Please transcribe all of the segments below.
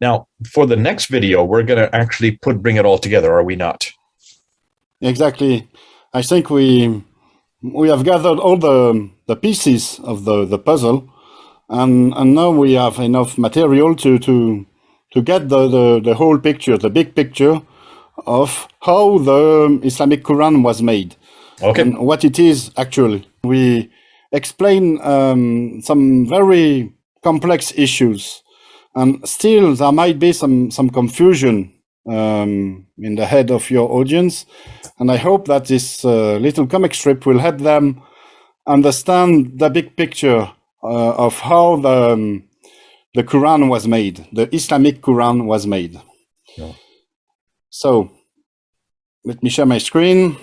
Now, for the next video, we're going to actually bring it all together, are we not? Exactly. I think we have gathered all the pieces of the puzzle, and now we have enough material to get the whole picture, the big picture of how the Islamic Quran was made. Okay. And what it is actually. We explain some very complex issues, and still there might be some confusion in the head of your audience. And I hope that this little comic strip will help them understand the big picture of how the Quran was made, the Islamic Quran was made. Yeah. So let me share my screen.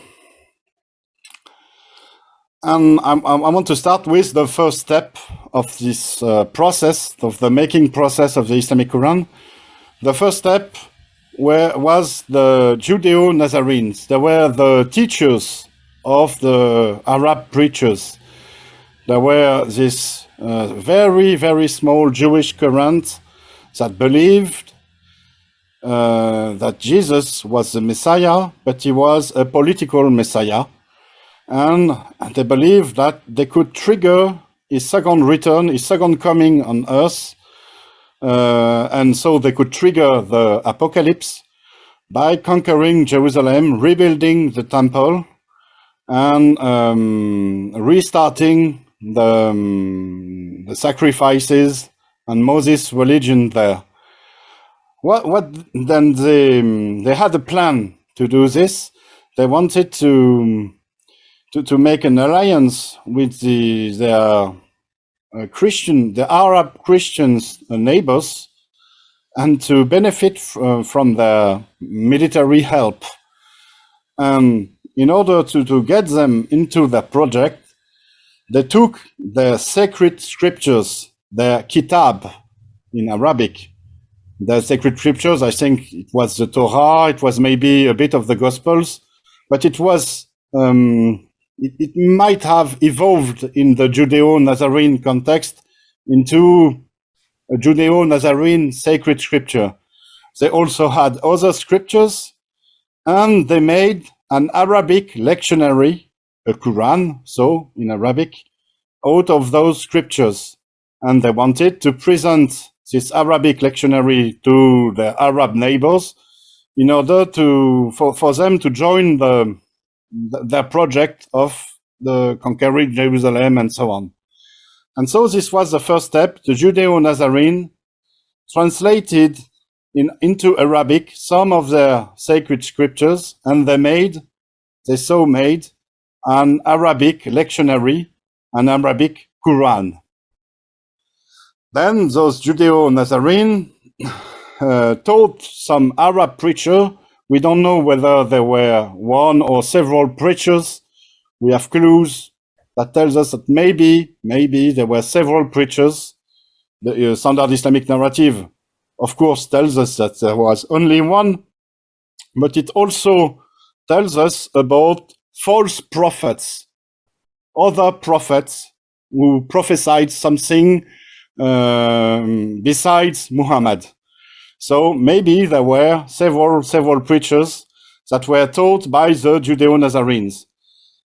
And I want to start with the first step of this process, of the making process of the Islamic Quran. The first step was the Judeo-Nazarenes. They were the teachers of the Arab preachers. There were this very, very small Jewish current that believed that Jesus was the Messiah, but he was a political Messiah. And they believed that they could trigger his second return, his second coming on earth. And so they could trigger the apocalypse by conquering Jerusalem, rebuilding the temple, and restarting the sacrifices and Moses' religion there. What then they had a plan to do this. They wanted to make an alliance with their Arab Christians neighbors, and to benefit from their military help. In order to get them into the project, they took their sacred scriptures, their kitab in Arabic. The sacred scriptures, I think it was the Torah, it was maybe a bit of the Gospels, but it was it might have evolved in the Judeo-Nazarene context into a Judeo-Nazarene sacred scripture. They also had other scriptures, and they made an Arabic lectionary, a Quran, so in Arabic, out of those scriptures. And they wanted to present this Arabic lectionary to their Arab neighbors in order for them to join their project of the conquering Jerusalem and so on. And so this was the first step. The Judeo-Nazarene translated into Arabic some of their sacred scriptures, and they made an Arabic lectionary, an Arabic Quran. Then those Judeo-Nazarene taught some Arab preacher. We don't know whether there were one or several preachers. We have clues that tells us that maybe there were several preachers. The standard Islamic narrative, of course, tells us that there was only one, but it also tells us about false prophets, other prophets who prophesied something besides Muhammad. So maybe there were several preachers that were taught by the Judeo-Nazarenes.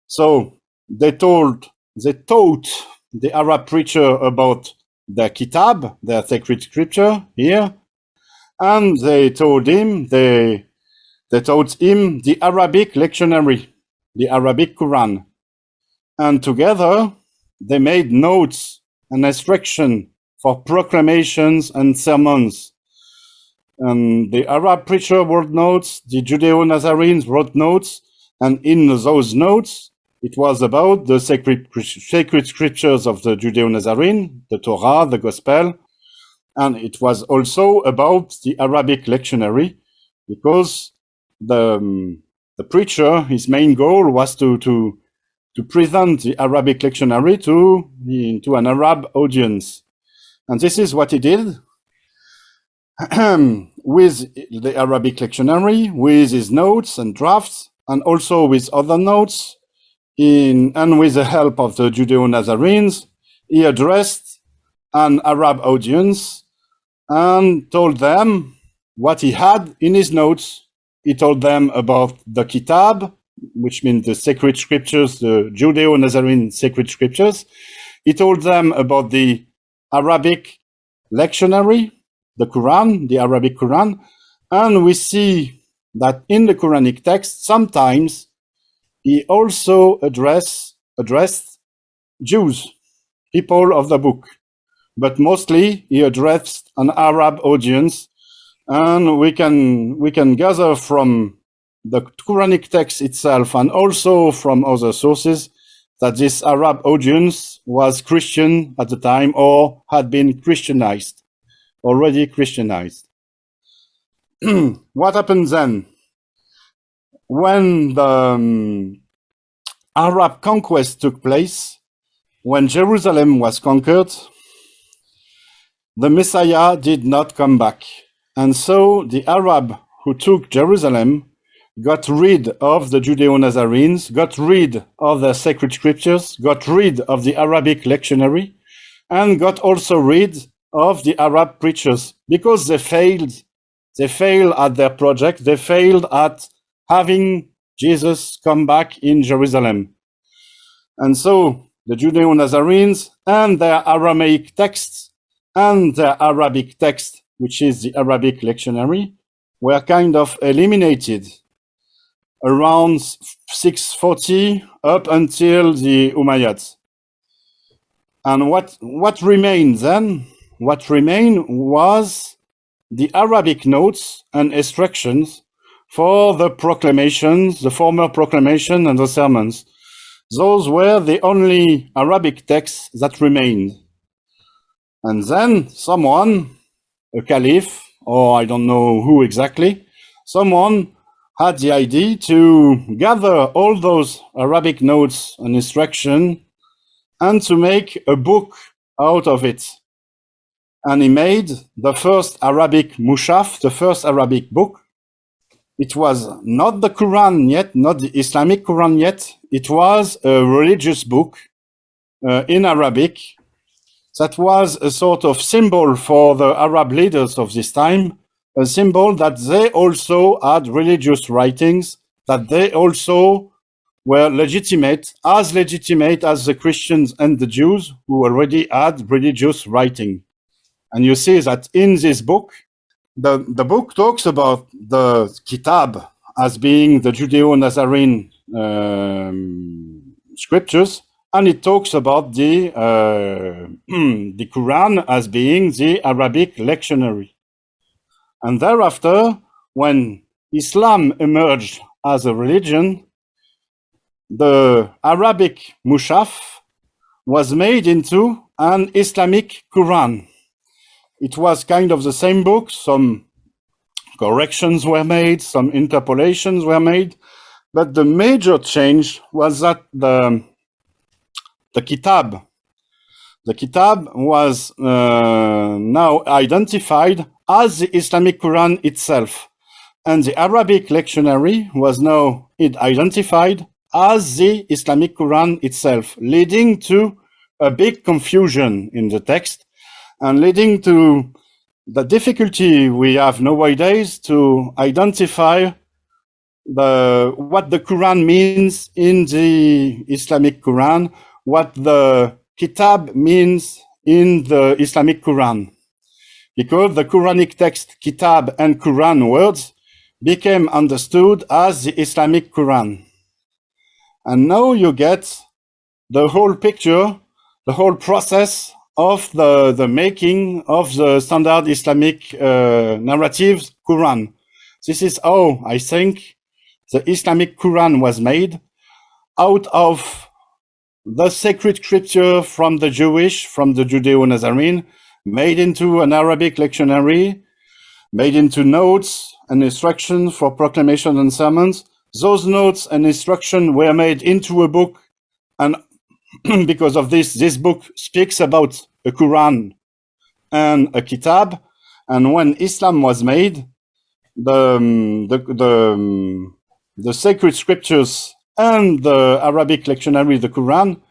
So they taught the Arab preacher about their kitab, their sacred scripture here, and they taught him the Arabic lectionary, the Arabic Quran. And together they made notes and instruction for proclamations and sermons. And the Arab preacher wrote notes, the Judeo-Nazarenes wrote notes, and in those notes, it was about the sacred scriptures of the Judeo-Nazarene, the Torah, the Gospel, and it was also about the Arabic lectionary, because the preacher, his main goal was to present the Arabic lectionary to an Arab audience. And this is what he did. With the Arabic lectionary, with his notes and drafts, and also with other notes, and with the help of the Judeo-Nazarenes, he addressed an Arab audience, and told them what he had in his notes. He told them about the Kitab, which means the sacred scriptures, the Judeo-Nazarene sacred scriptures. He told them about the Arabic lectionary, the Quran, the Arabic Quran. And we see that in the Quranic text, sometimes he also addressed Jews, people of the book, but mostly he addressed an Arab audience. And we can gather from the Quranic text itself and also from other sources that this Arab audience was Christian at the time or had been Christianized, already Christianized. What happened then? When the Arab conquest took place, when Jerusalem was conquered, the Messiah did not come back. And so the Arab who took Jerusalem got rid of the Judeo-Nazarenes, got rid of the sacred scriptures, got rid of the Arabic lectionary, and got also rid of the Arab preachers because they failed. They failed at their project. They failed at having Jesus come back in Jerusalem. And so the Judeo-Nazarenes and their Aramaic texts and their Arabic text, which is the Arabic lectionary, were kind of eliminated around 640 up until the Umayyads. And what remained then? What remained was the Arabic notes and instructions for the proclamations, the former proclamation and the sermons. Those were the only Arabic texts that remained. And then someone, a caliph, or I don't know who exactly, someone had the idea to gather all those Arabic notes and instruction and to make a book out of it. And he made the first Arabic Mushaf, the first Arabic book. It was not the Quran yet, not the Islamic Quran yet. It was a religious book in Arabic that was a sort of symbol for the Arab leaders of this time, a symbol that they also had religious writings, that they also were legitimate as the Christians and the Jews who already had religious writing. And you see that in this book, the book talks about the Kitab as being the Judeo-Nazarene scriptures, and it talks about the Quran as being the Arabic lectionary. And thereafter, when Islam emerged as a religion, the Arabic Mushaf was made into an Islamic Quran. It was kind of the same book. Some corrections were made, some interpolations were made, but the major change was that the Kitab was now identified as the Islamic Quran itself, and the Arabic lectionary was now identified as the Islamic Quran itself, leading to a big confusion in the text and leading to the difficulty we have nowadays to identify what the Quran means in the Islamic Quran, what the Kitab means in the Islamic Quran. Because the Quranic text, Kitab and Quran words, became understood as the Islamic Quran. And now you get the whole picture, the whole process of the making of the standard Islamic narratives Quran. This is how I think the Islamic Quran was made, out of the sacred scripture from the Jewish, from the Judeo-Nazarene, made into an Arabic lectionary, made into notes and instructions for proclamation and sermons. Those notes and instructions were made into a book, and because of this book speaks about a Quran and a Kitab. And when Islam was made, the sacred scriptures and the Arabic lectionary, the Quran,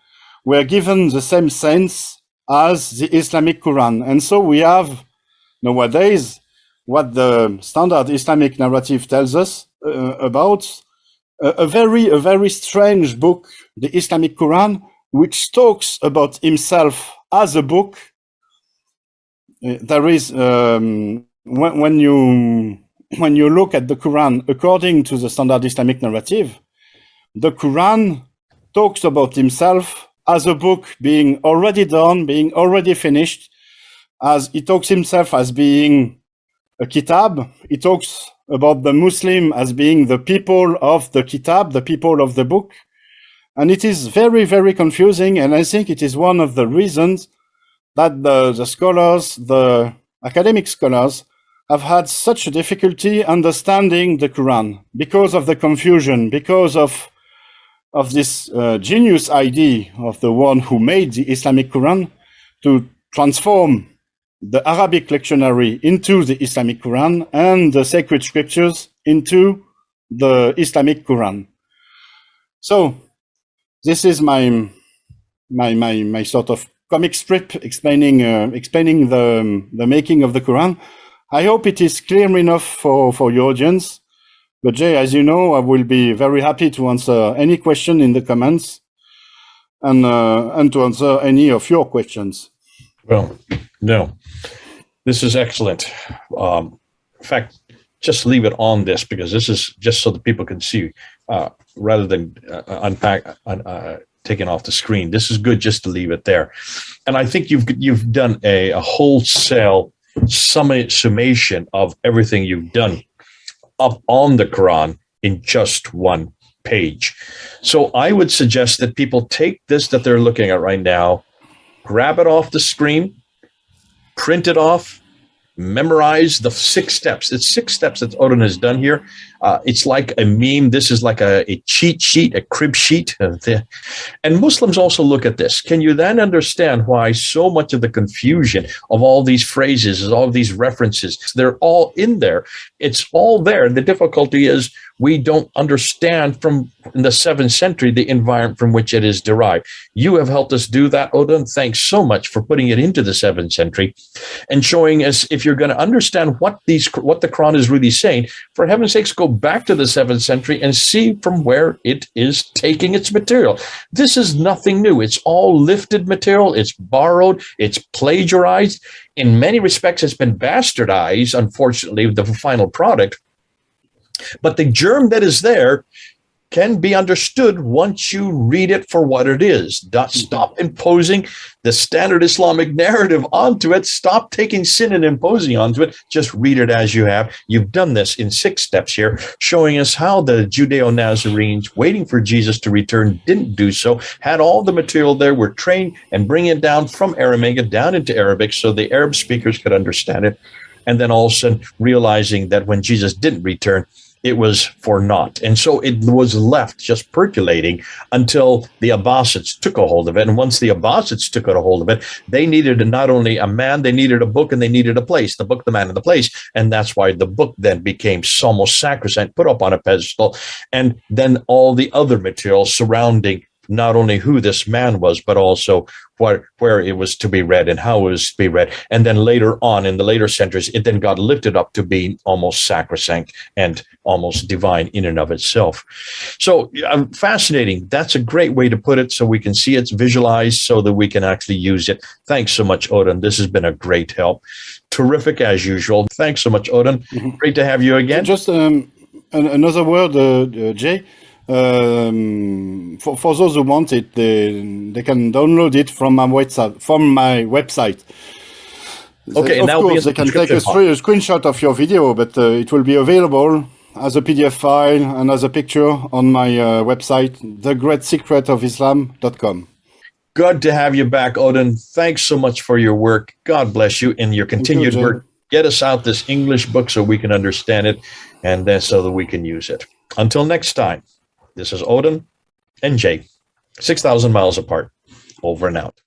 were given the same sense as the Islamic Quran. And so we have nowadays, what the standard Islamic narrative tells us about a very strange book, the Islamic Quran, which talks about himself as a book. There is when you look at the Quran according to the standard Islamic narrative, the Quran talks about himself as a book being already done, being already finished, as he talks himself as being a kitab. He talks about the Muslim as being the people of the kitab, the people of the book. And it is very confusing. And I think it is one of the reasons that the scholars, the academic scholars, have had such a difficulty understanding the Quran because of the confusion, because of this genius idea of the one who made the Islamic Quran to transform the Arabic lectionary into the Islamic Quran and the sacred scriptures into the Islamic Quran. So this is my sort of comic strip explaining the making of the Quran. I hope it is clear enough for your audience. But Jay, as you know, I will be very happy to answer any question in the comments and to answer any of your questions. Well, no, this is excellent. In fact, just leave it on this because this is just so that people can see rather than taking off the screen. This is good just to leave it there. And I think you've done a wholesale summation of everything you've done up on the Quran in just one page. So I would suggest that people take this that they're looking at right now, grab it off the screen, print it off, memorize the 6 steps. It's 6 steps that Odin has done here. It's like a meme. This is like a cheat sheet, a crib sheet. And Muslims also look at this. Can you then understand why so much of the confusion of all these phrases, all of these references, they're all in there. It's all there. The difficulty is we don't understand from in the 7th century the environment from which it is derived. You have helped us do that, Odin. Thanks so much for putting it into the 7th century and showing us if you're going to understand what the Quran is really saying, for heaven's sakes, go back to the 7th century and see from where it is taking its material. This is nothing new. It's all lifted material. It's borrowed. It's plagiarized. In many respects, it's been bastardized, unfortunately, the final product. But the germ that is there can be understood once you read it for what it is. Stop imposing the standard Islamic narrative onto it. Stop taking sin and imposing onto it. Just read it as you have. You've done this in 6 steps here, showing us how the Judeo-Nazarenes, waiting for Jesus to return, didn't do so, had all the material there, were trained and bringing it down from Aramaic down into Arabic so the Arab speakers could understand it. And then also realizing that when Jesus didn't return, it was for naught. And so it was left just percolating until the Abbasids took a hold of it. And once the Abbasids took a hold of it, they needed not only a man, they needed a book, and they needed a place, the book, the man, and the place. And that's why the book then became almost sacrosanct, put up on a pedestal. And then all the other material surrounding not only who this man was, but also where it was to be read and how it was to be read. And then later on, in the later centuries, it then got lifted up to be almost sacrosanct and almost divine in and of itself. So fascinating. That's a great way to put it, so we can see it's visualized so that we can actually use it. Thanks so much, Odin. This has been a great help. Terrific as usual. Thanks so much, Odin. Mm-hmm. Great to have you again. Just another word, Jay. For those who want it, they can download it from my website. Okay, of course, they can take a screenshot of your video, but it will be available as a PDF file and as a picture on my website, thegreatsecretofislam.com. Good to have you back, Odin. Thanks so much for your work. God bless you and your continued work. Get us out this English book so we can understand it, and then so that we can use it. Until next time. This is Odin and Jay, 6,000 miles apart. Over and out.